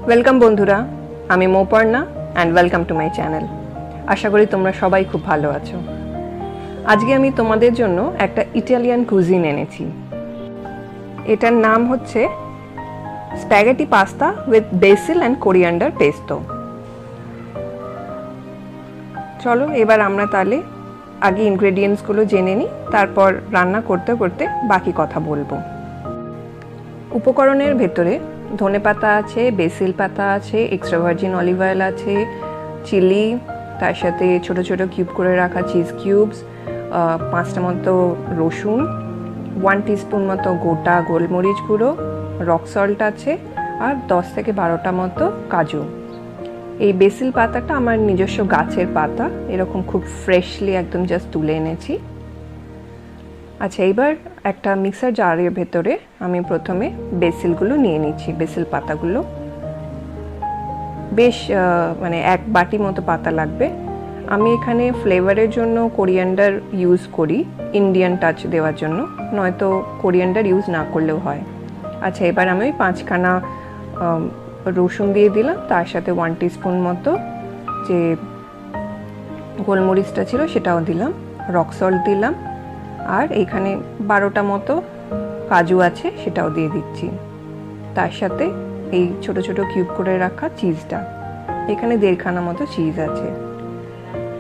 Welcome বন্ধুরা, আমি Mouparna and welcome to my channel. আশা করি তোমরা সবাই খুব ভালো আছো। আজকে আমি তোমাদের জন্য একটা ইটালিয়ান কুজিন এনেছি। এটার নাম হচ্ছে spaghetti pasta with basil and coriander pesto. চলো এবার আমরা তাহলে আগে ইনগ্রেডিয়েন্টসগুলো জেনে নিই, তারপর রান্না করতে করতে বাকি কথা বলবো। উপকরণের ভেতরে ধনেপাতা আছে, বেসিল পাতা আছে, এক্সট্রা ভার্জিন অলিভ অয়েল আছে, চিলি, তার সাথে ছোট ছোট কিউব করে রাখা চিজ কিউবস, 5টা মতো রসুন, 1 টিস্পুন মতো গোটা গোলমরিচ গুঁড়ো, রক সল্ট আছে, আর 10 থেকে 12টা মতো কাজু। এই বেসিল পাতাটা আমার নিজস্ব গাছের পাতা, এরকম খুব ফ্রেশলি একদম জাস্ট তুলে এনেছি। আচ্ছা, এইবার একটা মিক্সার জারের ভেতরে আমি প্রথমে বেসিলগুলো নিয়ে নিচ্ছি। বেসিল পাতাগুলো বেশ মানে 1 বাটি মতো পাতা লাগবে। আমি এখানে ফ্লেভারের জন্য কোরিয়ান্ডার ইউজ করি, ইন্ডিয়ান টাচ দেওয়ার জন্য, নয়তো কোরিয়ান্ডার ইউজ না করলেও হয়। আচ্ছা, এবার আমি 5খানা রসুন দিয়ে দিলাম, তার সাথে 1 টিস্পুন মতো যে গোলমরিচটা ছিল সেটাও দিলাম, রক সল্ট দিলাম, আর এখানে 12টা মতো কাজু আছে সেটাও দিয়ে দিচ্ছি। তার সাথে এই ছোট ছোট কিউব করে রাখা চিজটা, এখানে 1.5খানা মতো চিজ আছে।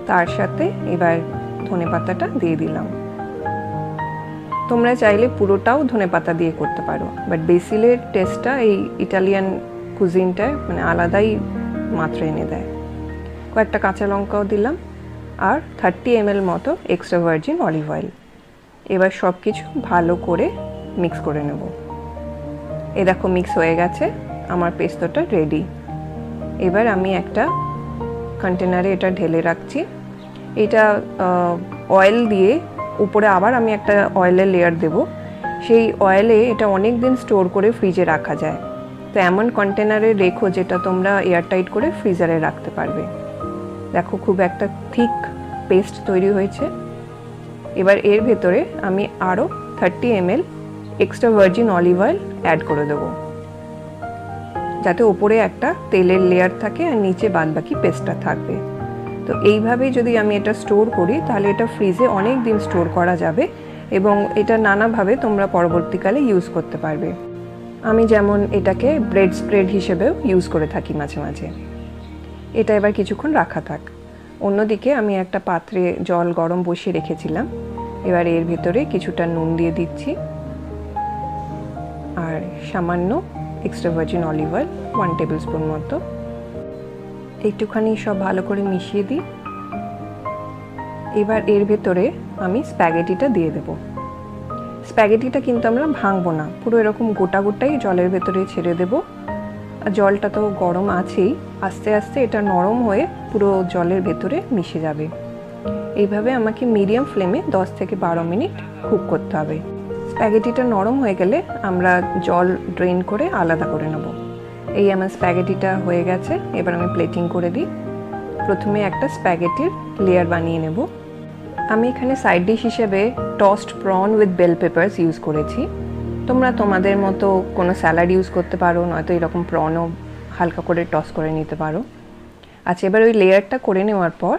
তার সাথে এবার ধনেপাতাটা দিয়ে দিলাম। তোমরা চাইলে পুরোটাও ধনেপাতা দিয়ে করতে পারো, বাট বেসিলের টেস্টটা এই ইটালিয়ান কুজিনটায় মানে আলাদাই মাত্রা এনে দেয়। কয়েকটা কাঁচা লঙ্কাও দিলাম, আর 30 ml মতো এক্সট্রা ভার্জিন অলিভ অয়েল। এবার সব কিছু ভালো করে মিক্স করে নেব। এই দেখো মিক্স হয়ে গেছে, আমার পেস্তোটা রেডি। এবার আমি একটা কন্টেনারে এটা ঢেলে রাখছি। এটা অয়েল দিয়ে উপরে আবার আমি একটা অয়েলের লেয়ার দেব। সেই অয়েলে এটা অনেক দিন স্টোর করে ফ্রিজে রাখা যায়। তো এমন কন্টেনারে রেখো যেটা তোমরা এয়ারটাইট করে ফ্রিজারে রাখতে পারবে। দেখো খুব একটা থিক পেস্ট তৈরি হয়েছে। এবার এর ভেতরে আমি আরও 30 ml extra virgin olive oil add করে দেবো, যাতে ওপরে একটা তেলের লেয়ার থাকে আর নিচে বাদবাকি পেস্টটা থাকবে। তো এইভাবেই যদি আমি এটা স্টোর করি তাহলে এটা ফ্রিজে অনেক দিন স্টোর করা যাবে এবং এটা নানাভাবে তোমরা পরবর্তীকালে ইউজ করতে পারবে। আমি যেমন এটাকে ব্রেড স্প্রেড হিসেবেও ইউজ করে থাকি মাঝে মাঝে। এটা এবার কিছুক্ষণ রাখা থাক। অন্যদিকে আমি একটা পাত্রে জল গরম বসিয়ে রেখেছিলাম। এবার এর ভেতরে কিছুটা নুন দিয়ে দিচ্ছি, আর সামান্য extra virgin olive oil 1 table spoon মতো। একটুখানি সব ভালো করে মিশিয়ে দিই। এবার এর ভেতরে আমি স্প্যাগেটিটা দিয়ে দেব। স্প্যাগেটিটা কিন্তু আমরা ভাঙবো না, পুরো এরকম গোটা গোটাই জলের ভেতরে ছেড়ে দেব। আর জলটা তো গরম আছেই, আস্তে আস্তে এটা নরম হয়ে পুরো জলের ভেতরে মিশে যাবে। এইভাবে আমাকে মিডিয়াম ফ্লেমে 10 থেকে 12 মিনিট কুক করতে হবে। স্প্যাগেটিটা নরম হয়ে গেলে আমরা জল ড্রেন করে আলাদা করে নেব। এই আমার স্প্যাগেটিটা হয়ে গেছে। এবার আমি প্লেটিং করে দিই। প্রথমে একটা স্প্যাগেটির লেয়ার বানিয়ে নেব। আমি এখানে সাইড ডিশ হিসেবে toast prawn with bell peppers use করেছি। তোমরা তোমাদের মতো কোনো স্যালাড ইউজ করতে পারো, নয়তো এরকম প্রনও হালকা করে টস করে নিতে পারো। আচ্ছা, এবার ওই লেয়ারটা করে নেওয়ার পর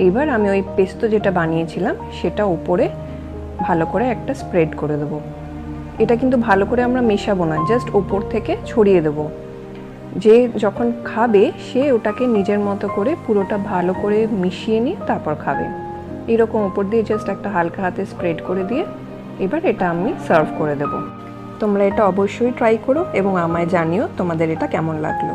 এইবার আমি ওই পেস্তো যেটা বানিয়েছিলাম সেটা উপরে ভালো করে একটা স্প্রেড করে দেবো। এটা কিন্তু ভালো করে আমরা মেশাবো না, জাস্ট ওপর থেকে ছড়িয়ে দেবো। যে যখন খাবে সে ওটাকে নিজের মতো করে পুরোটা ভালো করে মিশিয়ে নিয়ে তারপর খাবে। এরকম ওপর দিয়ে জাস্ট একটা হালকা হাতে স্প্রেড করে দিয়ে এবার এটা আমি সার্ভ করে দেব। তোমরা এটা অবশ্যই ট্রাই করো এবং আমায় জানিও তোমাদের এটা কেমন লাগলো।